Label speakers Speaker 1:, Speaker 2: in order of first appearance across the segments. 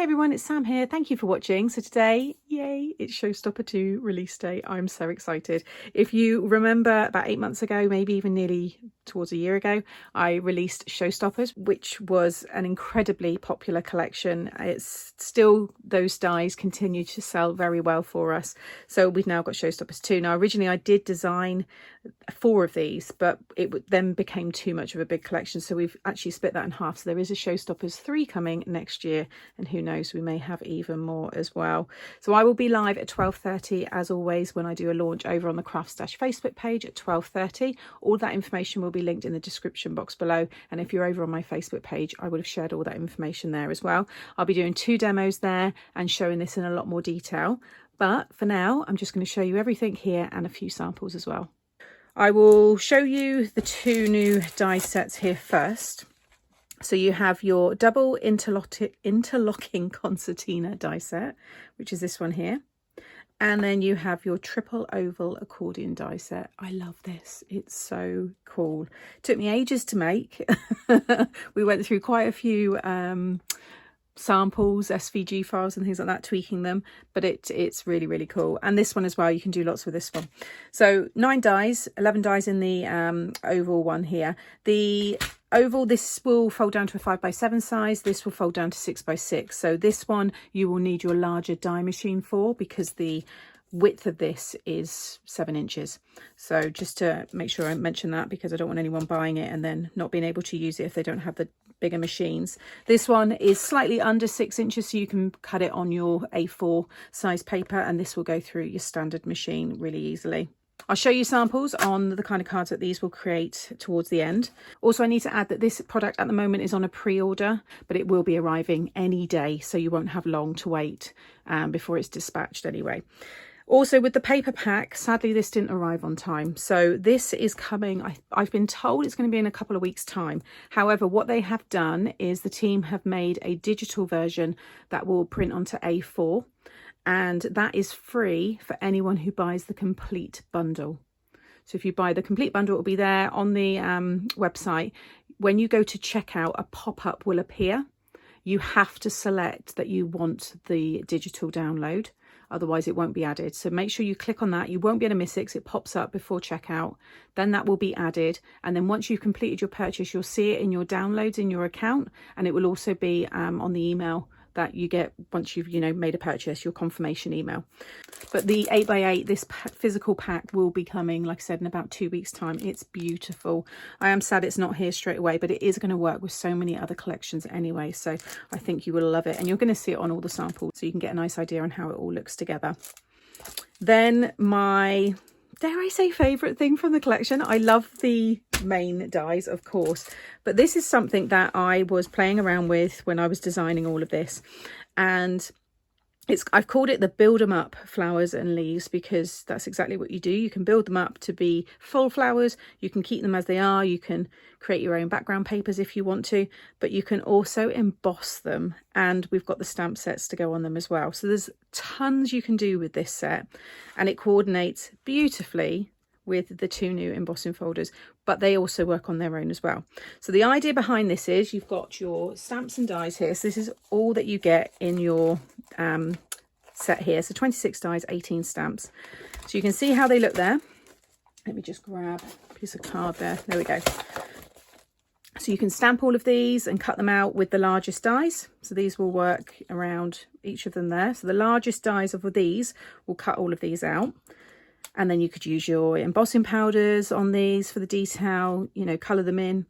Speaker 1: everyone, it's Sam here. Thank you for watching. So today, yay, it's Showstopper 2 release day. I'm so excited. If you remember about 8 months ago, maybe even nearly towards a year ago, I released Showstoppers, which was an incredibly popular collection. It's still, those dies continue to sell very well for us. So we've now got Showstoppers 2. Now, originally I did design 4 of these, but it then became too much of a big collection. So we've actually split that in half. So there is a Showstoppers 3 coming next year, and who knows, we may have even more as well. So I will be live at 12:30 as always when I do a launch over on the Craft Stash Facebook page at 12:30. All that information will be linked in the description box below, and if you're over on my Facebook page, I would have shared all that information there as well. I'll be doing 2 demos there and showing this in a lot more detail, but for now I'm just going to show you everything here and a few samples as well. I will show you the 2 new die sets here first. So you have your double interlocking concertina die set, which is this one here. And then you have your triple oval accordion die set. I love this. It's so cool. It took me ages to make. We went through quite a few samples, SVG files and things like that, tweaking them, but it's really, really cool. And this one as well, you can do lots with this one. So 9 dies, 11 dies in the oval one here. The oval, this will fold down to a 5x7 size. This will fold down to 6x6. So this one you will need your larger die machine for, because the width of this is 7 inches. So just to make sure I mention that, because I don't want anyone buying it and then not being able to use it if they don't have the bigger machines. This one is slightly under 6 inches, so you can cut it on your A4 size paper, and this will go through your standard machine really easily. I'll show you samples on the kind of cards that these will create towards the end. Also, I need to add that this product at the moment is on a pre-order, but it will be arriving any day, so you won't have long to wait before it's dispatched anyway. Also, with the paper pack, sadly this didn't arrive on time, so this is coming. I've been told it's going to be in a couple of weeks time. However, what they have done is the team have made a digital version that will print onto A4, and that is free for anyone who buys the complete bundle. So if you buy the complete bundle, it will be there on the website. When you go to checkout, a pop-up will appear. You have to select that you want the digital download, otherwise it won't be added. So make sure you click on that. You won't be able to miss it because it pops up before checkout. Then that will be added, and then once you've completed your purchase, you'll see it in your downloads in your account, and it will also be on the email that you get once you've made a purchase, your confirmation email. But the 8x8, this physical pack, will be coming, like I said, in about 2 weeks time. It's beautiful. I am sad it's not here straight away, but it is going to work with so many other collections anyway, so I think you will love it, and you're going to see it on all the samples, so you can get a nice idea on how it all looks together. Then my, dare I say, favourite thing from the collection. I love the main dies, of course, but this is something that I was playing around with when I was designing all of this, and I've called it the build 'em up flowers and leaves, because that's exactly what you do. You can build them up to be full flowers, you can keep them as they are, you can create your own background papers if you want to, but you can also emboss them, and we've got the stamp sets to go on them as well. So there's tons you can do with this set, and it coordinates beautifully with the 2 new embossing folders, but they also work on their own as well. So the idea behind this is you've got your stamps and dies here. So this is all that you get in your set here. So 26 dies, 18 stamps. So you can see how they look there. Let me just grab a piece of card there. There we go. So you can stamp all of these and cut them out with the largest dies. So these will work around each of them there. So the largest dies of these will cut all of these out. And then you could use your embossing powders on these for the detail, colour them in,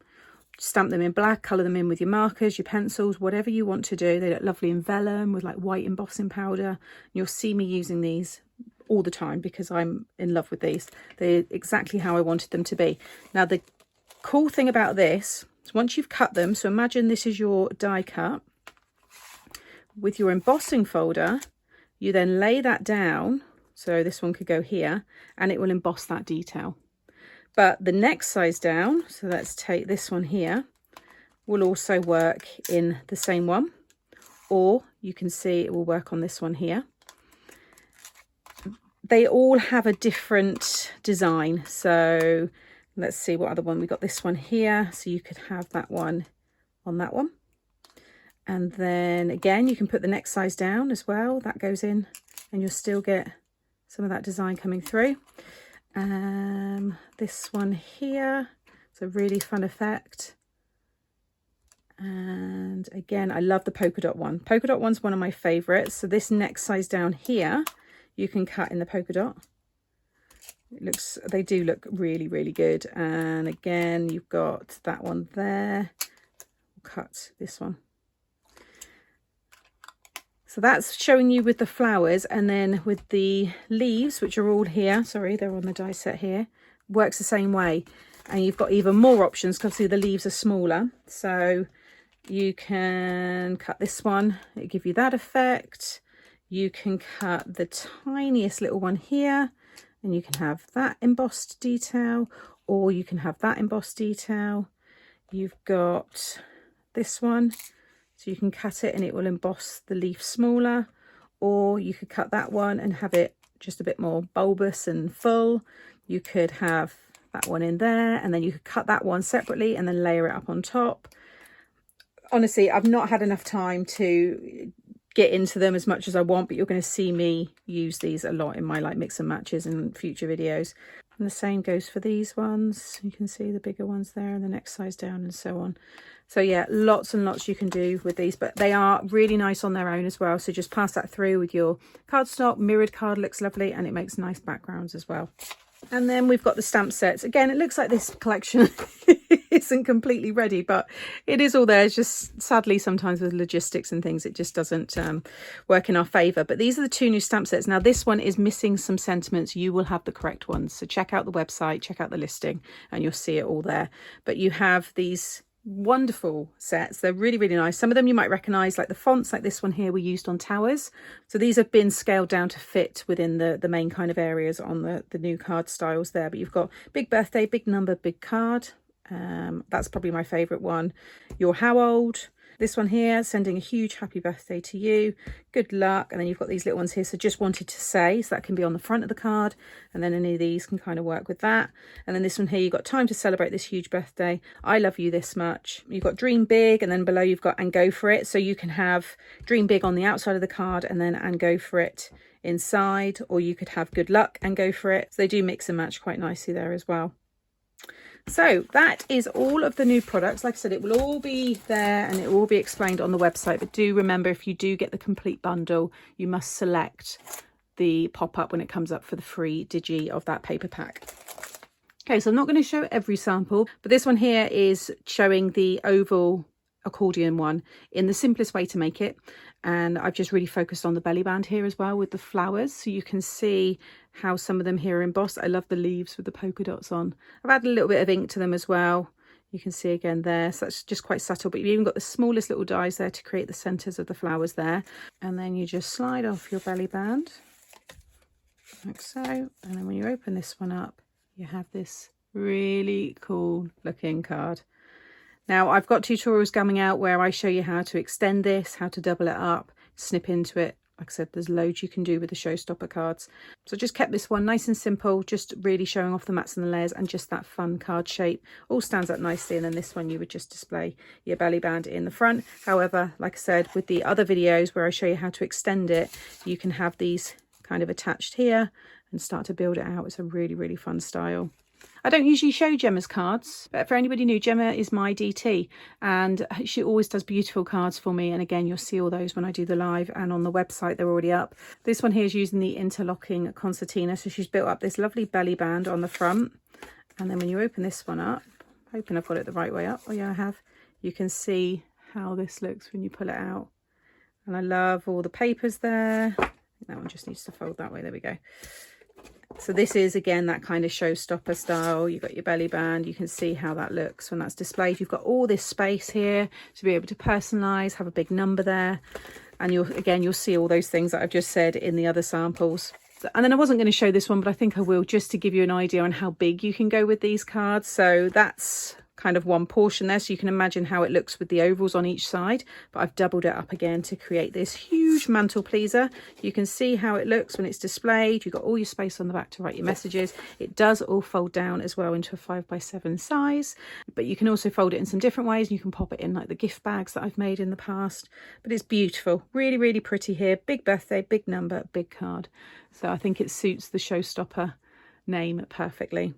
Speaker 1: stamp them in black, colour them in with your markers, your pencils, whatever you want to do. They look lovely in vellum with like white embossing powder. You'll see me using these all the time because I'm in love with these. They're exactly how I wanted them to be. Now, the cool thing about this is once you've cut them, so imagine this is your die cut, with your embossing folder, you then lay that down. So this one could go here, and it will emboss that detail. But the next size down, so let's take this one here, will also work in the same one, or you can see it will work on this one here. They all have a different design. So let's see what other one we got. This one here, so you could have that one on that one. And then again, you can put the next size down as well. That goes in and you'll still get some of that design coming through. This one here, it's a really fun effect. And again, I love the polka dot one. Polka dot one's one of my favorites. So this next size down here, you can cut in the polka dot. They do look really, really good. And again, you've got that one there. We'll cut this one. So that's showing you with the flowers, and then with the leaves, which are all here, sorry, they're on the die set here, works the same way. And you've got even more options because see the leaves are smaller. So you can cut this one, it'll give you that effect. You can cut the tiniest little one here, and you can have that embossed detail, or you can have that embossed detail. You've got this one, so you can cut it and it will emboss the leaf smaller, or you could cut that one and have it just a bit more bulbous and full. You could have that one in there, and then you could cut that one separately and then layer it up on top. Honestly, I've not had enough time to get into them as much as I want, but you're going to see me use these a lot in my like mix and matches and future videos. And the same goes for these ones. You can see the bigger ones there and the next size down and so on. So yeah, lots and lots you can do with these, but they are really nice on their own as well. So just pass that through with your cardstock. Mirrored card looks lovely, and it makes nice backgrounds as well. And then we've got the stamp sets. Again, it looks like this collection isn't completely ready, but it is all there. It's just sadly sometimes with logistics and things, it just doesn't work in our favour. But these are the two new stamp sets. Now this one is missing some sentiments. You will have the correct ones. So check out the website, check out the listing, and you'll see it all there. But you have these wonderful sets. They're really, really nice. Some of them you might recognize, like the fonts, like this one here we used on towers. So these have been scaled down to fit within the main kind of areas on the new card styles there. But you've got big birthday, big number, big card. That's probably my favorite one. Your how old. This one here, sending a huge happy birthday to you, good luck. And then you've got these little ones here, so just wanted to say, so that can be on the front of the card, and then any of these can kind of work with that. And then this one here, you've got time to celebrate this huge birthday, I love you this much. You've got dream big, and then below you've got and go for it. So you can have dream big on the outside of the card and then and go for it inside, or you could have good luck and go for it. So they do mix and match quite nicely there as well. So that is all of the new products. Like I said, it will all be there and it will all be explained on the website. But do remember, if you do get the complete bundle, you must select the pop-up when it comes up for the free digi of that paper pack. Okay, so I'm not going to show every sample, but this one here is showing the oval accordion one in the simplest way to make it. And I've just really focused on the belly band here as well with the flowers, so you can see how some of them here are embossed. I love the leaves with the polka dots on. I've added a little bit of ink to them as well. You can see again there, so that's just quite subtle, but you've even got the smallest little dies there to create the centers of the flowers there. And then you just slide off your belly band like so, and then when you open this one up, you have this really cool looking card. Now I've got tutorials coming out where I show you how to extend this, how to double it up, snip into it. Like I said, there's loads you can do with the showstopper cards. So just kept this one nice and simple, just really showing off the mats and the layers and just that fun card shape. All stands up nicely, and then this one you would just display your belly band in the front. However, like I said, with the other videos where I show you how to extend it, you can have these kind of attached here and start to build it out. It's a really, really fun style. I don't usually show Gemma's cards, but for anybody new, Gemma is my DT and she always does beautiful cards for me. And again, you'll see all those when I do the live, and on the website they're already up. This one here is using the interlocking concertina, so she's built up this lovely belly band on the front. And then when you open this one up, hoping I've got it the right way up, oh yeah I have, you can see how this looks when you pull it out. And I love all the papers there. That one just needs to fold that way, there we go. So this is again that kind of showstopper style. You've got your belly band, you can see how that looks when that's displayed. You've got all this space here to be able to personalize, have a big number there, and you'll see all those things that I've just said in the other samples. And then I wasn't going to show this one, but I think I will, just to give you an idea on how big you can go with these cards. So that's kind of one portion there, so you can imagine how it looks with the ovals on each side, but I've doubled it up again to create this huge mantle pleaser. You can see how it looks when it's displayed. You've got all your space on the back to write your messages. It does all fold down as well into a 5x7 size, but you can also fold it in some different ways. You can pop it in like the gift bags that I've made in the past, but it's beautiful, really, really pretty here. Big birthday, big number, big card. So I think it suits the Showstopper name perfectly.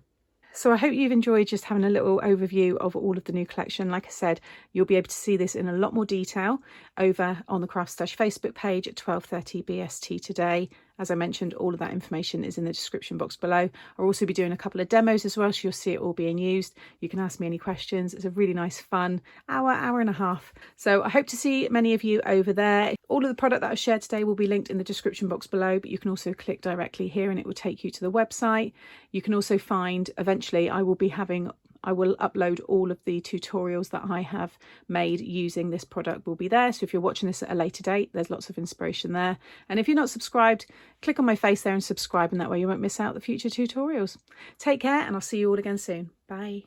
Speaker 1: So I hope you've enjoyed just having a little overview of all of the new collection. Like I said, you'll be able to see this in a lot more detail over on the Craft Stash Facebook page at 12:30 BST today. As I mentioned, all of that information is in the description box below. I'll also be doing a couple of demos as well, so you'll see it all being used. You can ask me any questions. It's a really nice, fun hour and a half. So I hope to see many of you over there. All of the product that I've shared today will be linked in the description box below, but you can also click directly here and it will take you to the website. You can also find, eventually, I will upload all of the tutorials that I have made using this product will be there. So if you're watching this at a later date, there's lots of inspiration there. And if you're not subscribed, click on my face there and subscribe, and that way you won't miss out the future tutorials. Take care, and I'll see you all again soon. Bye.